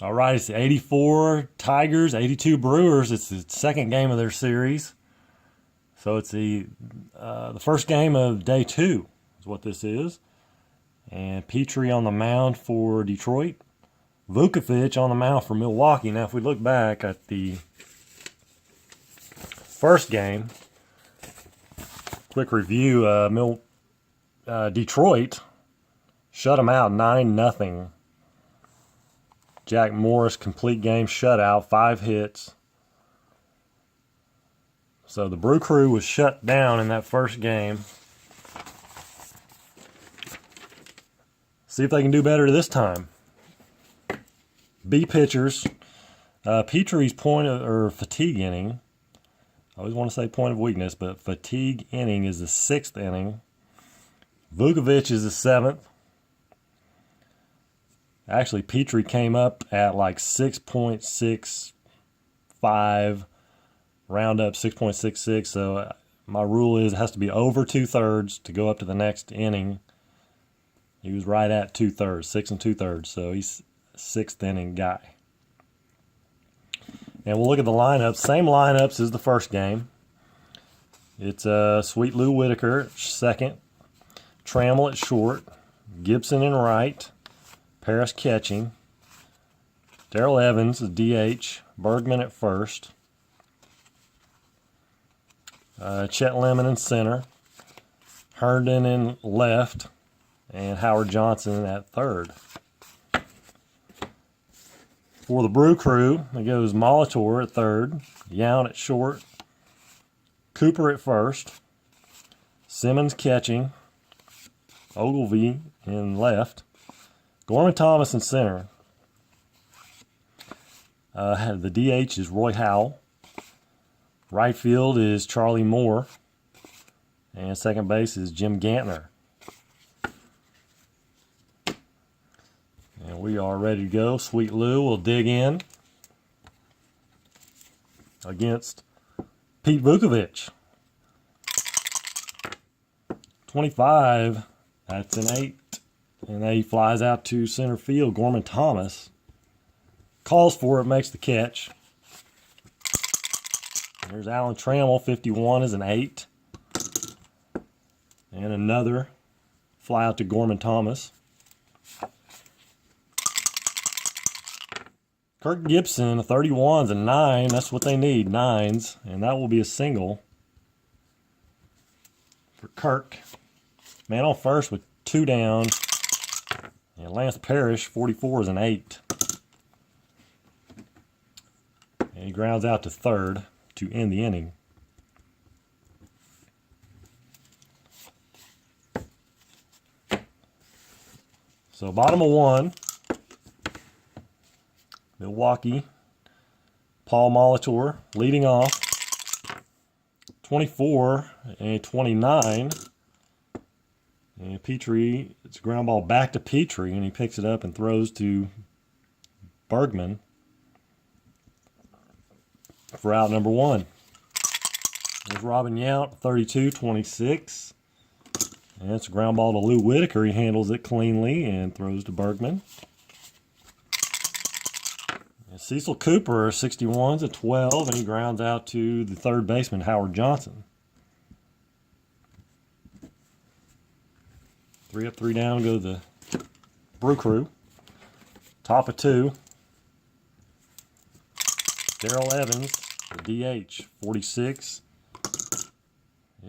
All right, it's the 84 Tigers, 82 Brewers. It's the second game of their series. So it's the first game of day 2 is what this is. And Petrie on the mound for Detroit. Vukovich on the mound for Milwaukee. Now, if we look back at the first game, quick review, Detroit shut them out 9-0. Jack Morris, complete game shutout, 5 hits. So the Brew Crew was shut down in that first game. See if they can do better this time. B pitchers. Petrie's fatigue inning. I always want to say point of weakness, but fatigue inning is the 6th inning. Vukovich is the 7th. Actually, Petrie came up at like 6.65, round up 6.66. So my rule is it has to be over 2/3 to go up to the next inning. He was right at 2/3, 6 2/3. So he's a 6th inning guy. And we'll look at the lineups. Same lineups as the first game. It's Sweet Lou Whitaker, second. Trammell at short. Gibson in right. Paris catching. Darrell Evans, DH. Bergman at first. Chet Lemon in center. Herndon in left. And Howard Johnson at third. For the Brew Crew, it goes Molitor at third. Yount at short. Cooper at first. Simmons catching. Ogilvie in left. Gorman Thomas in center. The DH is Roy Howell. Right field is Charlie Moore. And second base is Jim Gantner. And we are ready to go. Sweet Lou will dig in against Pete Vukovich. 25, that's an 8. And then he flies out to center field. Gorman Thomas calls for it, makes the catch. There's Alan Trammell, 51 is an 8. And another fly out to Gorman Thomas. Kirk Gibson, 31 is a 9. That's what they need, 9s. And that will be a single for Kirk. Man on first with 2 down. And Lance Parrish, 44 is an 8. And he grounds out to third to end the inning. So bottom of 1, Milwaukee, Paul Molitor leading off. 24 and 29. And Petrie, it's a ground ball back to Petrie, and he picks it up and throws to Bergman for out number 1. There's Robin Yount, 32-26. And it's a ground ball to Lou Whitaker. He handles it cleanly and throws to Bergman. And Cecil Cooper, 61's a 12, and he grounds out to the third baseman, Howard Johnson. 3 up, 3 down go the Brew Crew. Top of 2. Darrell Evans, the DH, 46,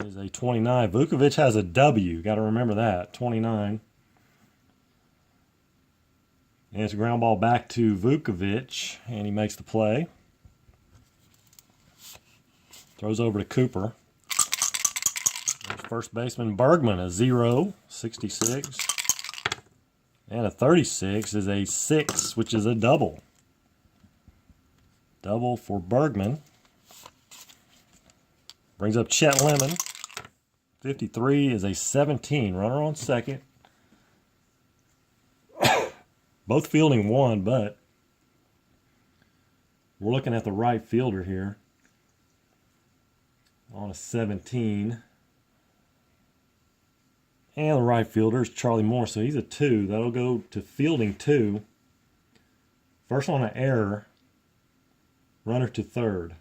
is a 29. Vukovich has a W. Got to remember that. 29. And it's a ground ball back to Vukovich, and he makes the play. Throws over to Cooper. There's first baseman Bergman, a 0, 66. And a 36 is a 6, which is a double. Double for Bergman. Brings up Chet Lemon. 53 is a 17. Runner on second. Both fielding 1, but we're looking at the right fielder here on a 17. And the right fielder is Charlie Moore, so he's a 2. That'll go to fielding 2 First on an error, runner to third.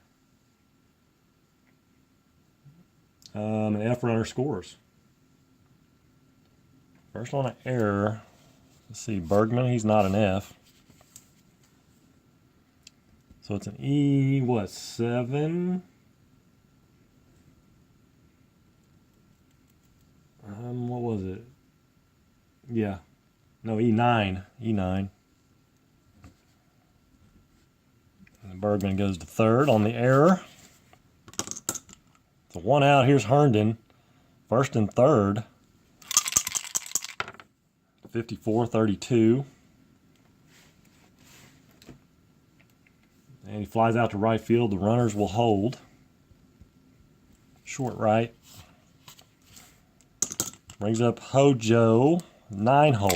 An F runner scores. First on an error. Let's see, Bergman, he's not an F. So it's an E, what, 7? What was it? Yeah. No, E9. E9. And Bergman goes to third on the error. So one out. Here's Herndon. First and third. 54-32. And he flies out to right field. The runners will hold. Short right. Brings up Hojo. 9 hole.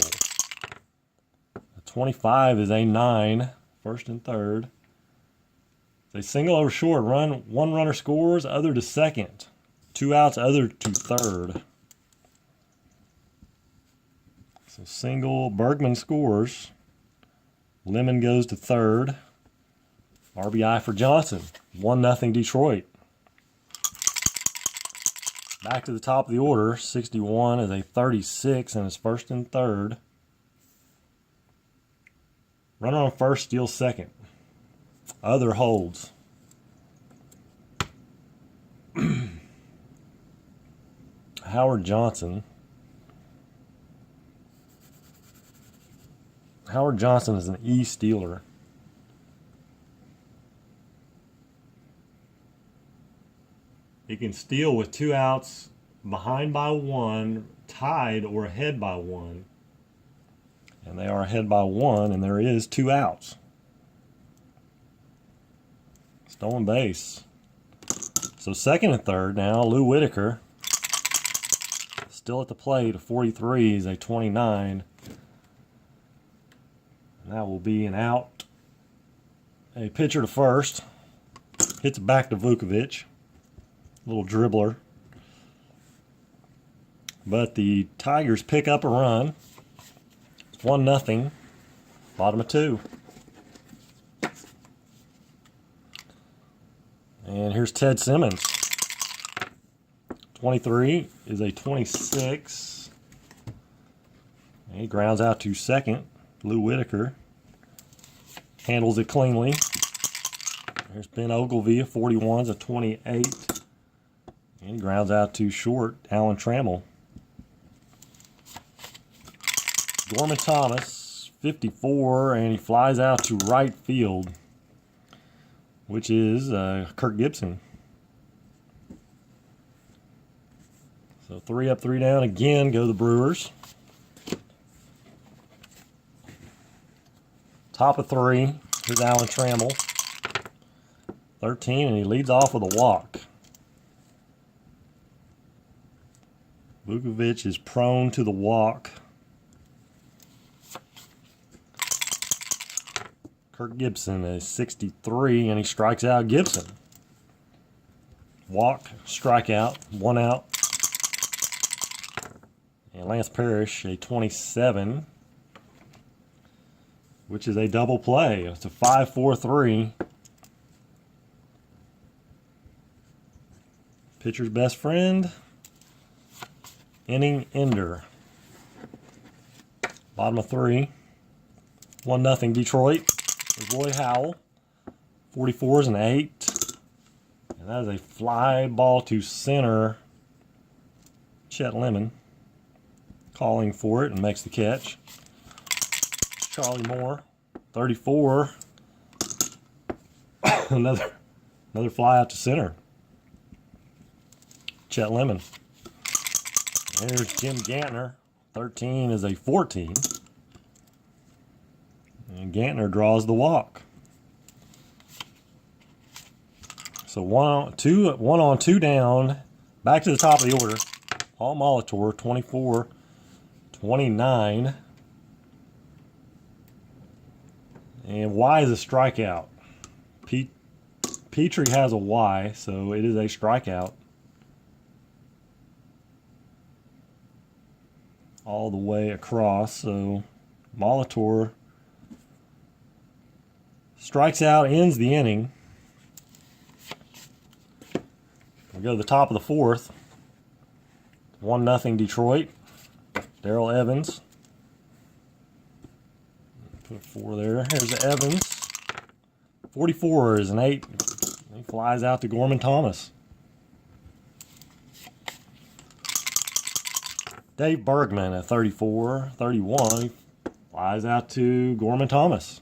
The 25 is a 9. First and third. It's a single over short. One runner scores, other to second. 2 outs, other to third. So single, Bergman scores. Lemon goes to third. RBI for Johnson. 1-0 Detroit. Back to the top of the order. 61 is a 36 and it's first and third. Runner on first, steals second. Other holds. Howard Johnson. Howard Johnson is an E stealer. He can steal with 2 outs, behind by 1, tied, or ahead by 1. And they are ahead by 1, and there is 2 outs. Stolen base. So second and third now, Lou Whitaker. Still at the plate, a 43 is a 29. And that will be an out. A pitcher to first. Hits it back to Vukovic. Little dribbler. But the Tigers pick up a run. It's 1-0. Bottom of 2. And here's Ted Simmons. 23 is a 26. And he grounds out to second. Lou Whitaker handles it cleanly. There's Ben Ogilvie, a 41 is a 28. And he grounds out to short, Alan Trammell. Gorman Thomas, 54, and he flies out to right field, which is Kirk Gibson. So 3 up, 3 down. Again, go the Brewers. Top of 3. Here's Alan Trammell. 13, and he leads off with a walk. Vukovic is prone to the walk. Kirk Gibson is 63, and he strikes out Gibson. Walk, strikeout, 1 out. And Lance Parrish, a 27, which is a double play. It's a 5-4-3. Pitcher's best friend. Inning ender. Bottom of 3. 1-0 Detroit. There's Roy Howell. 44 is an 8. And that is a fly ball to center. Chet Lemon calling for it and makes the catch. Charlie Moore. 34. another fly out to center. Chet Lemon. There's Jim Gantner. 13 is a 14. And Gantner draws the walk. So 1 on 2 down. Back to the top of the order. Paul Molitor, 24, 29. And Y is a strikeout. Petrie has a Y, so it is a strikeout. All the way across. So Molitor Strikes out, ends the inning. We go to the top of the fourth. 1-0 Detroit. Darrell Evans. Put a 4 there. Here's the Evans. 44 is an 8. He flies out to Gorman Thomas. Dave Bergman at 34. 31. He flies out to Gorman Thomas.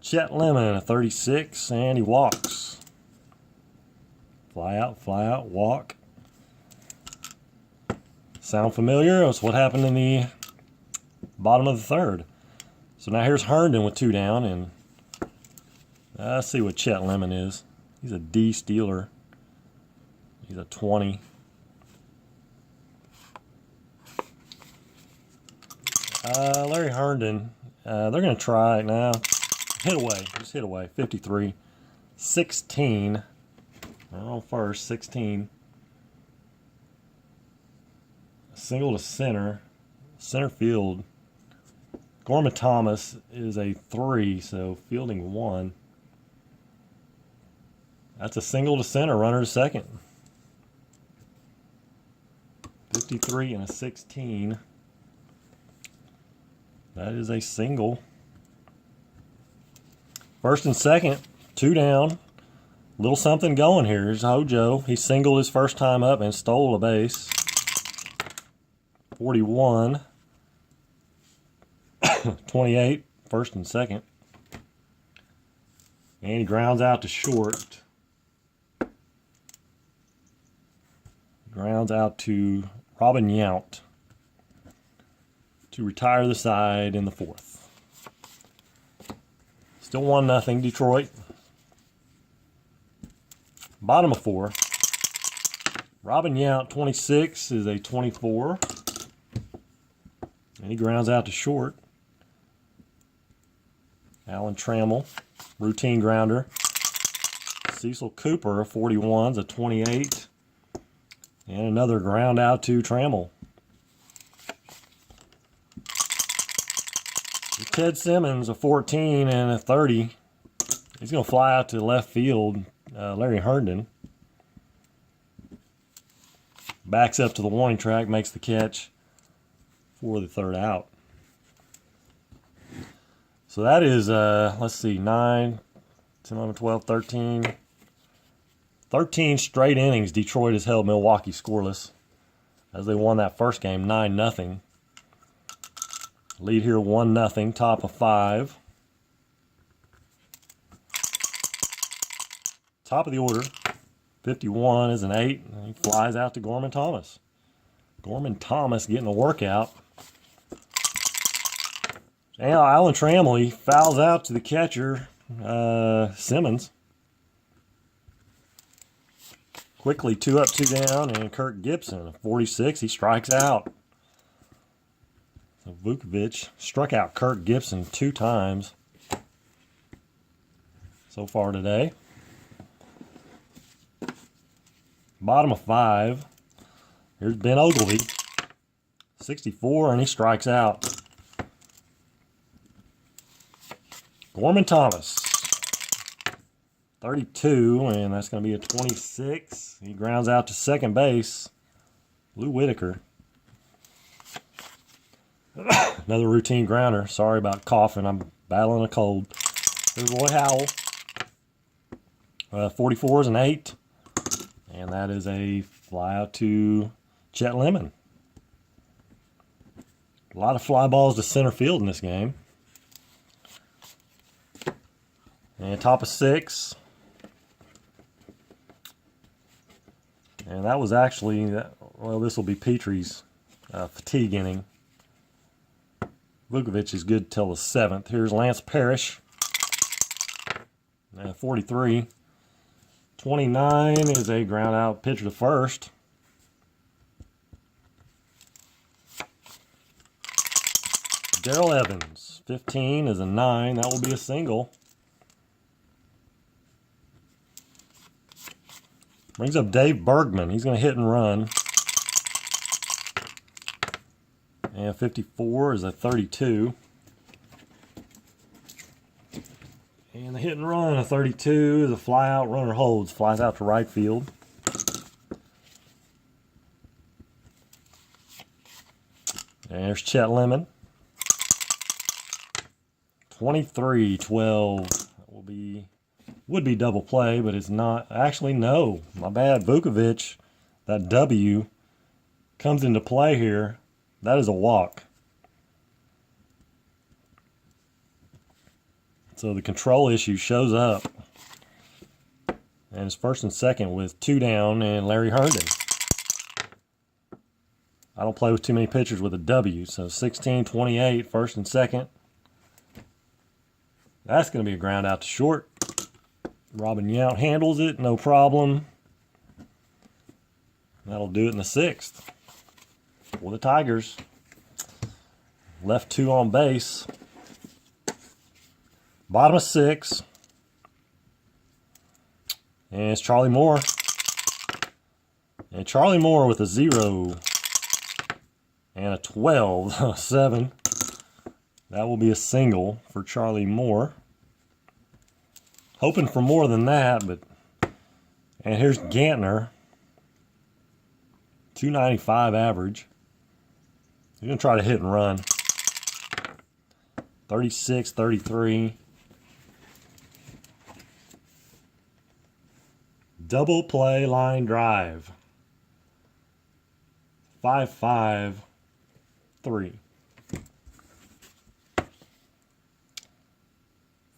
Chet Lemon at 36, and he walks. Fly out, walk. Sound familiar? That's what happened in the bottom of the third. So now here's Herndon with 2 down, and let's see what Chet Lemon is. He's a D stealer. He's a 20. Larry Herndon, they're going to try it now. Hit away, just hit away. 53. 16. On first, 16. Single to center. Center field. Gorman Thomas is a 3, so fielding 1. That's a single to center, runner to second. 53 and a 16. That is a single. First and second, 2 down. Little something going here. Here's Hojo. He singled his first time up and stole a base. 41. 28, first and second. And he grounds out to short. Grounds out to Robin Yount to retire the side in the fourth. Still 1-0 Detroit. Bottom of 4. Robin Yount, 26, is a 24. And he grounds out to short. Alan Trammell, routine grounder. Cecil Cooper, 41, is a 28. And another ground out to Trammell. Ted Simmons, a 14 and a 30. He's going to fly out to left field. Larry Herndon backs up to the warning track, makes the catch for the third out. So that is, let's see, 9, 10, 11, 12, 13. 13 straight innings Detroit has held Milwaukee scoreless as they won that first game 9-0. Lead here 1-0, top of 5. Top of the order, 51 is an 8. And he flies out to Gorman Thomas. Gorman Thomas getting a workout. And Alan Trammell, he fouls out to the catcher, Simmons. Quickly 2 up, 2 down, and Kirk Gibson, 46, he strikes out. So Vukovic struck out Kirk Gibson 2 times so far today. Bottom of 5. Here's Ben Ogilvy, 64, and he strikes out. Gorman Thomas, 32, and that's going to be a 26. He grounds out to second base. Lou Whitaker. Another routine grounder. Sorry about coughing. I'm battling a cold. Here's Roy Howell. 44 is an 8. And that is a fly out to Chet Lemon. A lot of fly balls to center field in this game. And top of 6. And that was actually, well, this will be Petrie's fatigue inning. Vukovic is good till the 7th. Here's Lance Parrish. 43. 29 is a ground out pitcher to first. Darrell Evans, 15 is a 9. That will be a single. Brings up Dave Bergman. He's going to hit and run. And 54 is a 32. And the hit and run, a 32 is a fly out, runner holds, flies out to right field. And there's Chet Lemon. 23-12. That would be double play, but it's not. Actually, no. My bad. Vukovic, that W comes into play here. That is a walk. So the control issue shows up. And it's first and second with 2 down and Larry Herndon. I don't play with too many pitchers with a W. So 16-28, first and second. That's going to be a ground out to short. Robin Yount handles it, no problem. That'll do it in the 6th. For the Tigers. Left 2 on base. Bottom of 6. And it's Charlie Moore. And Charlie Moore with a 0. And a 12. 7. That will be a single for Charlie Moore. Hoping for more than that, but... And here's Gantner. 295 average. He's going to try to hit and run. 36-33. Double play line drive. 5-5-3.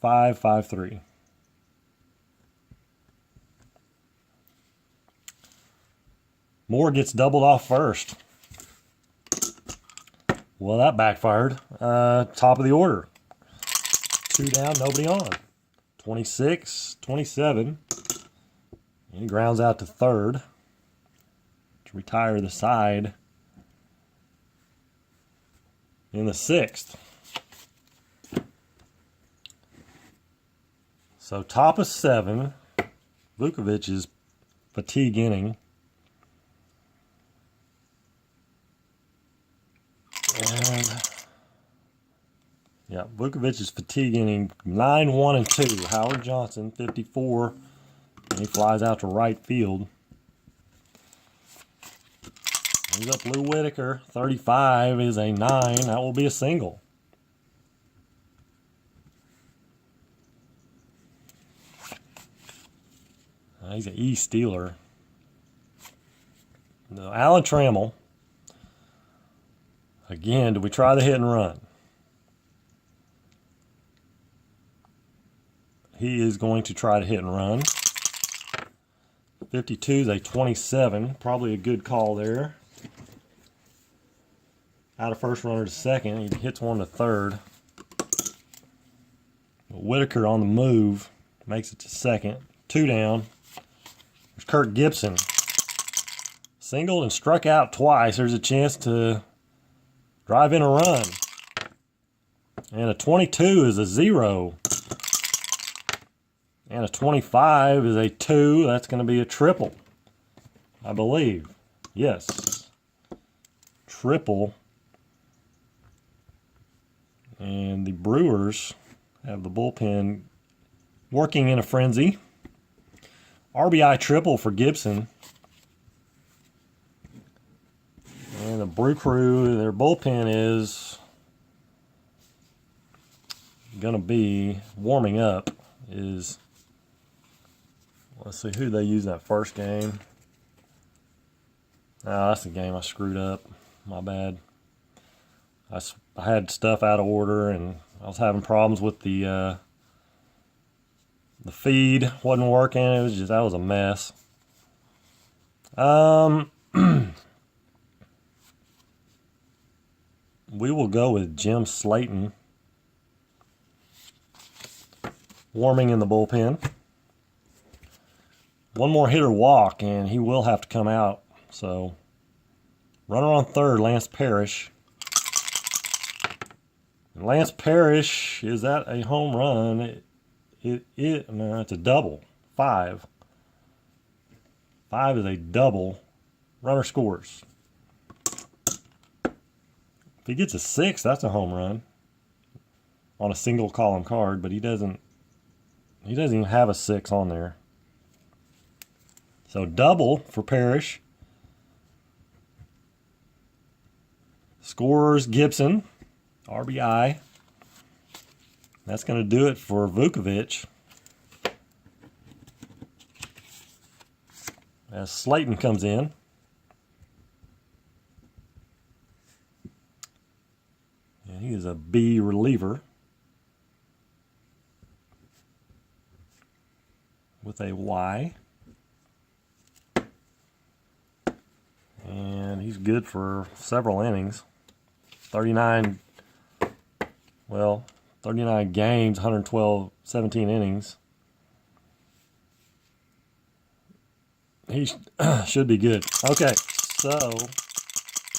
5-5-3. Moore gets doubled off first. Well, that backfired. Top of the order. 2 down, nobody on. 26-27. He grounds out to third to retire the side in the 6th. So top of 7. Vukovic's fatigue inning. And yeah, Vukovic's fatigue inning 9-1-2. Howard Johnson 54. And he flies out to right field. He's up Lou Whitaker. 35 is a 9. That will be a single. He's an E Steeler. No, Alan Trammell. Again, do we try the hit and run? He is going to try to hit and run. 52 is a 27. Probably a good call there. Out of first runner to second. He hits one to third. Whitaker on the move. Makes it to second. 2 down. There's Kirk Gibson. Singled and struck out twice. There's a chance to drive in a run. And a 22 is a 0. And a 25 is a 2. That's going to be a triple, I believe. Yes. Triple. And the Brewers have the bullpen working in a frenzy. RBI triple for Gibson. And the Brew Crew, their bullpen is going to be warming up. Let's see who they used that first game. Oh, that's the game I screwed up. My bad. I had stuff out of order, and I was having problems with the feed wasn't working. That was a mess. We will go with Jim Slayton warming in the bullpen. One more hitter walk, and he will have to come out. So, runner on third, Lance Parrish. And Lance Parrish, is that a home run? No, it's a double. 5. 5 is a double. Runner scores. If he gets a 6, that's a home run on a single column card, but he doesn't even have a 6 on there. So double for Parrish. Scorers Gibson, RBI. That's going to do it for Vukovic. As Slayton comes in. And he is a B reliever with a Y. And he's good for several innings. 39 games, 17 innings. He should be good. Okay, so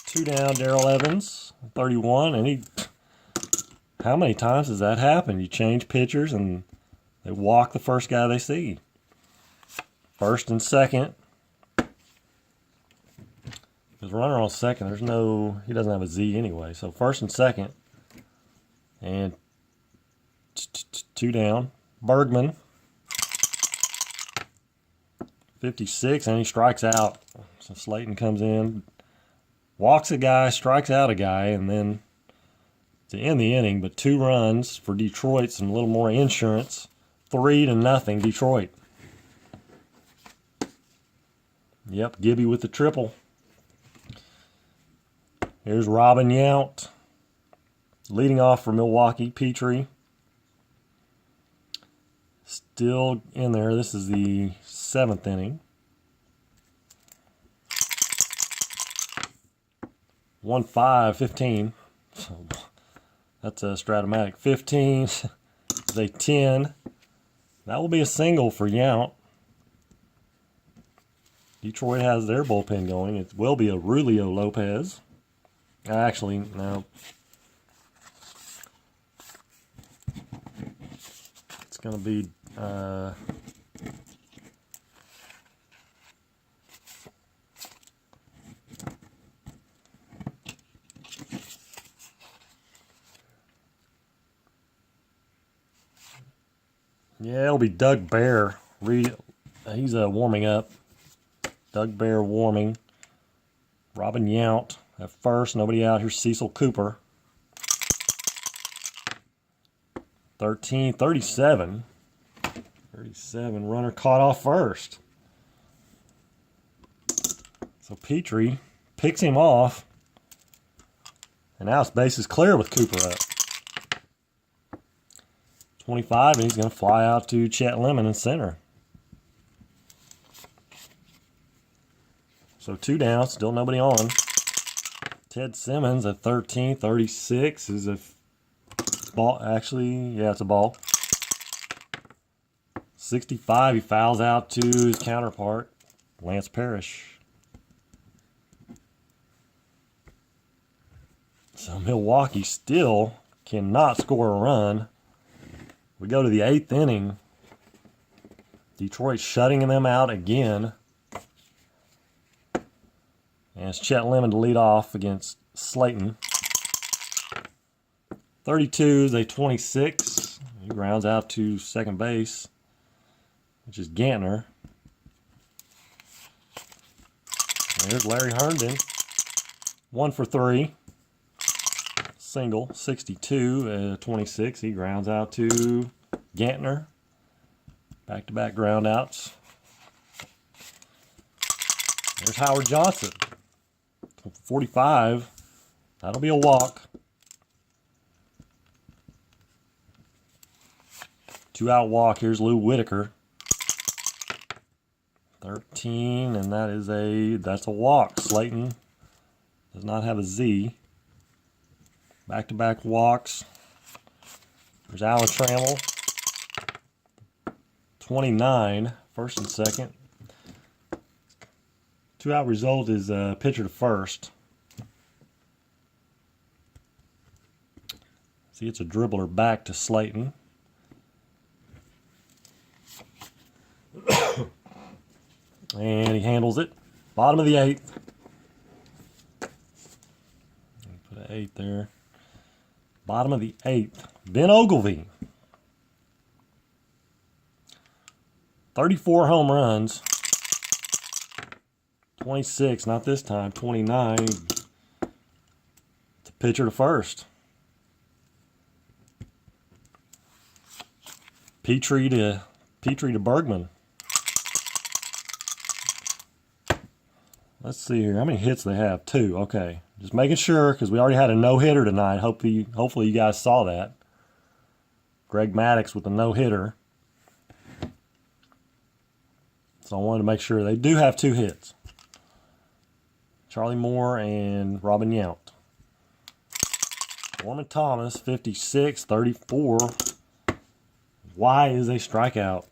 2 down, Darrell Evans, 31, and how many times does that happen? You change pitchers and they walk the first guy they see. First and second. There's a runner on second. He doesn't have a Z anyway. So first and second. And 2 down. Bergman. 56, and he strikes out. So Slayton comes in, walks a guy, strikes out a guy, and then to end the inning, but 2 runs for Detroit, some little more insurance. 3-0 Detroit. Yep, Gibby with the triple. Here's Robin Yount. Leading off for Milwaukee, Petrie. Still in there. This is the 7th inning. 1-5-15. So that's a Stratomatic. 15 is a 10. That will be a single for Yount. Detroit has their bullpen going. It will be a Rulio Lopez. Actually, no. It's going to be yeah, it'll be Doug Bear. He's warming up. Doug Bear warming. Robin Yount at first. Nobody out. Here's Cecil Cooper. 37. Runner caught off first. So Petrie picks him off. And now it's bases clear with Cooper up. 25, and he's going to fly out to Chet Lemon in center. So 2 down, still nobody on. Ted Simmons at 13, 36 is a ball. Actually, yeah, it's a ball. 65, he fouls out to his counterpart, Lance Parrish. So Milwaukee still cannot score a run. We go to the 8th inning. Detroit shutting them out again. And it's Chet Lemon to lead off against Slayton. 32 is a 26. He grounds out to second base, which is Gantner. There's Larry Herndon. 1 for 3. Single. 62, 26. He grounds out to Gantner. Back-to-back ground outs. There's Howard Johnson. 45. That'll be a walk. 2-out walk. Here's Lou Whitaker. 13, and that's a walk. Slayton does not have a Z. Back-to-back walks. There's Alan Trammell. 29, first and second. 2-out result is pitcher to first. See, it's a dribbler back to Slayton. And he handles it. Bottom of the 8th. Put an 8th there. Bottom of the 8th. Ben Ogilvy. 34 home runs. 26, not this time, 29. It's a pitcher to first. Petrie to Bergman. Let's see here. How many hits they have? 2. Okay. Just making sure, because we already had a no-hitter tonight. Hopefully you guys saw that. Greg Maddux with a no-hitter. So I wanted to make sure they do have 2 hits. Charlie Moore and Robin Yount. Norman Thomas, 56, 34. Why is a strikeout?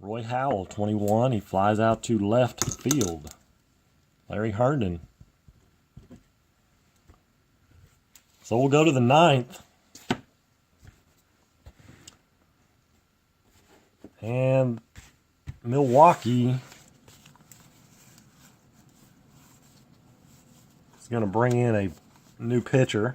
Roy Howell, 21. He flies out to left field. Larry Herndon. So we'll go to the 9th. And Milwaukee is going to bring in a new pitcher.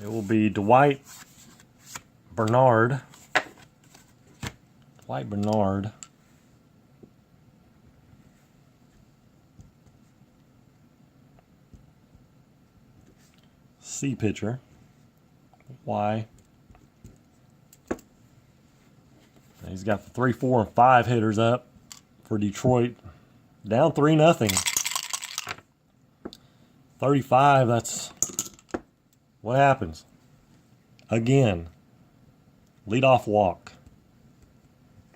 It will be Dwight Bernard. Dwight Bernard. C pitcher. Y. He's got the 3, 4, and 5 hitters up for Detroit. Down 3-0. 35, that's what happens. Again, leadoff walk.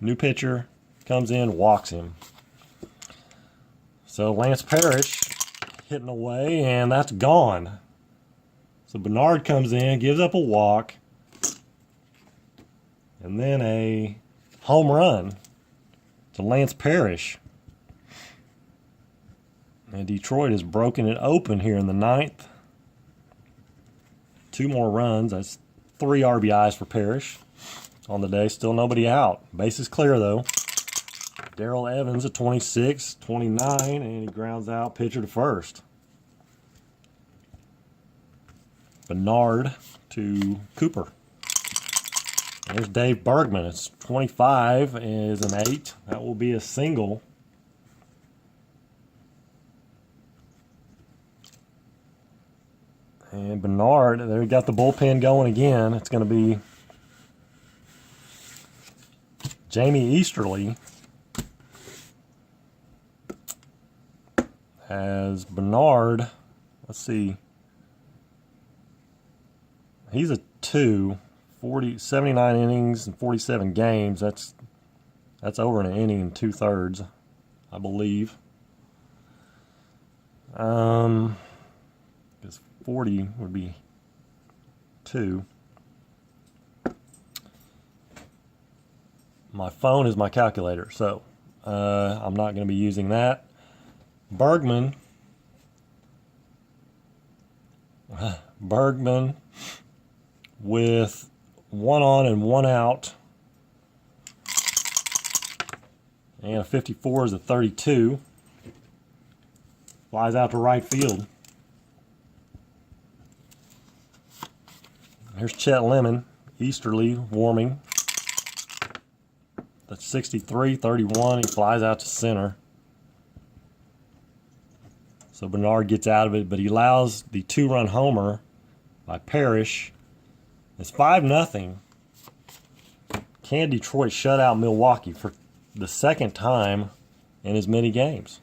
New pitcher comes in, walks him. So Lance Parrish hitting away, and that's gone. So Bernard comes in, gives up a walk, and then a home run to Lance Parrish. And Detroit has broken it open here in the 9th. 2 more runs. That's 3 RBIs for Parrish on the day. Still nobody out. Bases clear, though. Darrell Evans at 26, 29, and he grounds out pitcher to first. Bernard to Cooper. There's Dave Bergman. It's 25 is an 8. That will be a single. And Bernard, there, got the bullpen going again. It's going to be Jamie Easterly has Bernard. Let's see. He's a 2, 79 innings and 47 games. That's over an inning and 2/3, I believe. Because 40 would be 2. My phone is my calculator, so I'm not going to be using that. Bergman with 1 on and 1 out. And a 54 is a 32. Flies out to right field. Here's Chet Lemon, Easterly warming. That's 63, 31. He flies out to center. So Bernard gets out of it, but he allows the 2-run homer by Parrish. It's 5-0. Can Detroit shut out Milwaukee for the 2nd time in as many games?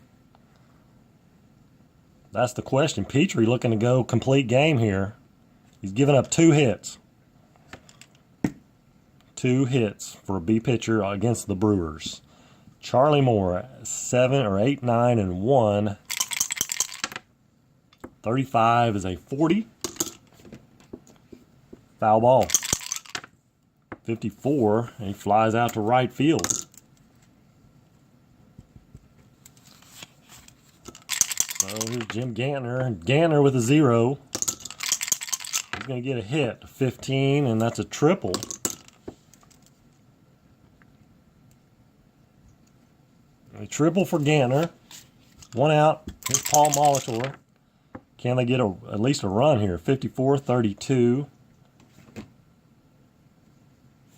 That's the question. Petrie looking to go complete game here. He's given up 2 hits. 2 hits for a B pitcher against the Brewers. Charlie Moore, 7 or 8, 9, and 1. 35 is a 40. Foul ball. 54, and he flies out to right field. So here's Jim Gantner. Gantner with a 0. going to get a hit, 15, and that's a triple. A triple for Gantner. One out. Here's Paul Molitor. Can they get at least a run here? 54-32.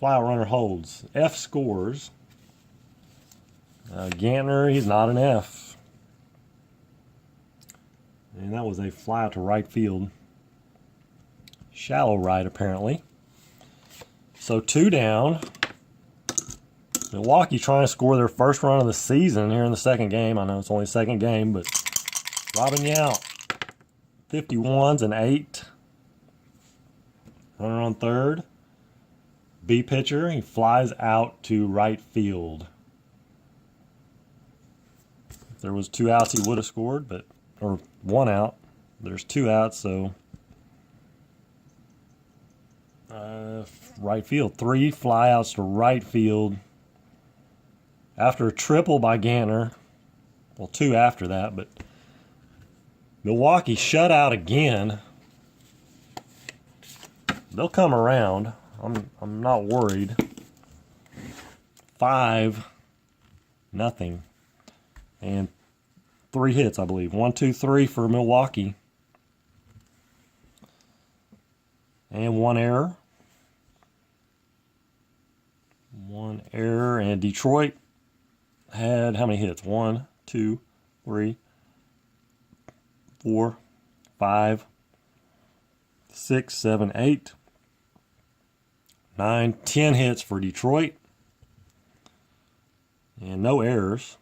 Flyout runner holds. F scores. Gantner, he's not an F. And that was a fly out to right field. Shallow right, apparently. So 2 down. Milwaukee trying to score their first run of the season here in the second game. I know it's only the second game, but Robin Yount, 51s and 8. Runner on third. B pitcher, he flies out to right field. If there was 2 outs, he would have scored, or 1 out. There's 2 outs, so right field. 3 flyouts to right field. After a triple by Gantner. Well, 2 after that, but Milwaukee shut out again. They'll come around. I'm not worried. 5-0. And 3 hits, I believe. 1, 2, 3 for Milwaukee. And 1 error. 1 error. And Detroit had how many hits? 1, 2, 3, 4, 5, 6, 7, 8, 9, 10 hits for Detroit. And no errors.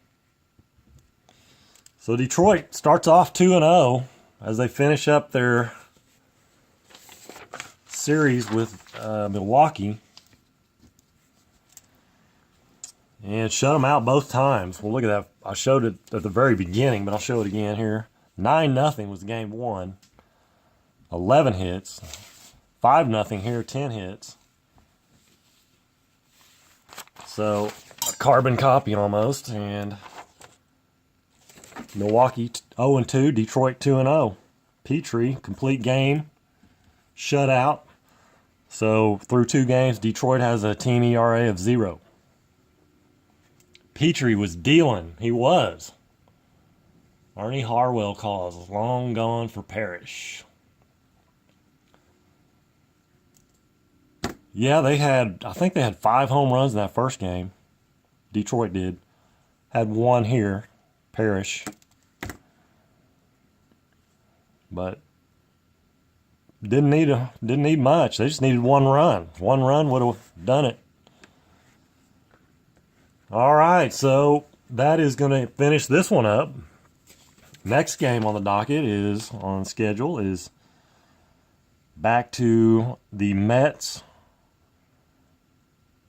So Detroit starts off 2-0 as they finish up their series with Milwaukee. And shut them out both times. Well, look at that. I showed it at the very beginning, but I'll show it again here. 9-0 was game 1. 11 hits. 5-0 here, 10 hits. So, a carbon copy almost. And Milwaukee 0-2, Detroit 2-0. Petrie, complete game. Shutout. So, through 2 games, Detroit has a team ERA of 0. Petrie was dealing. He was. Arnie Harwell calls. Long gone for Parrish. Yeah, I think they had 5 home runs in that first game. Detroit did. Had 1 here. Parrish. But didn't need much. They just needed 1 run. 1 run would have done it. All right, so that is going to finish this one up. Next game on the docket is on schedule is back to the Mets.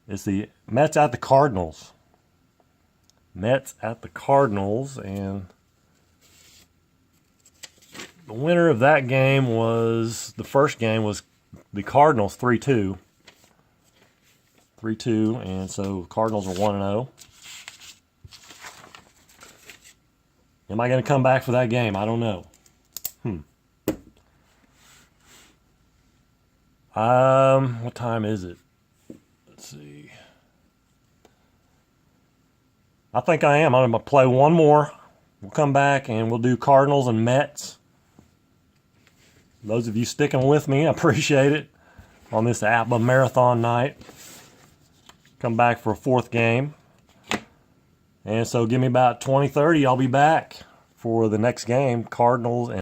It's the Mets at the Cardinals. Mets at the Cardinals, and the winner of that game was, the first game was the Cardinals 3-2. 3-2, and so Cardinals are 1-0. Am I going to come back for that game? I don't know. What time is it? Let's see. I think I am. I'm going to play one more. We'll come back and we'll do Cardinals and Mets. Those of you sticking with me, I appreciate it on this APBA marathon night. Come back for a 4th game. And so give me about 20:30. I'll be back for the next game, Cardinals and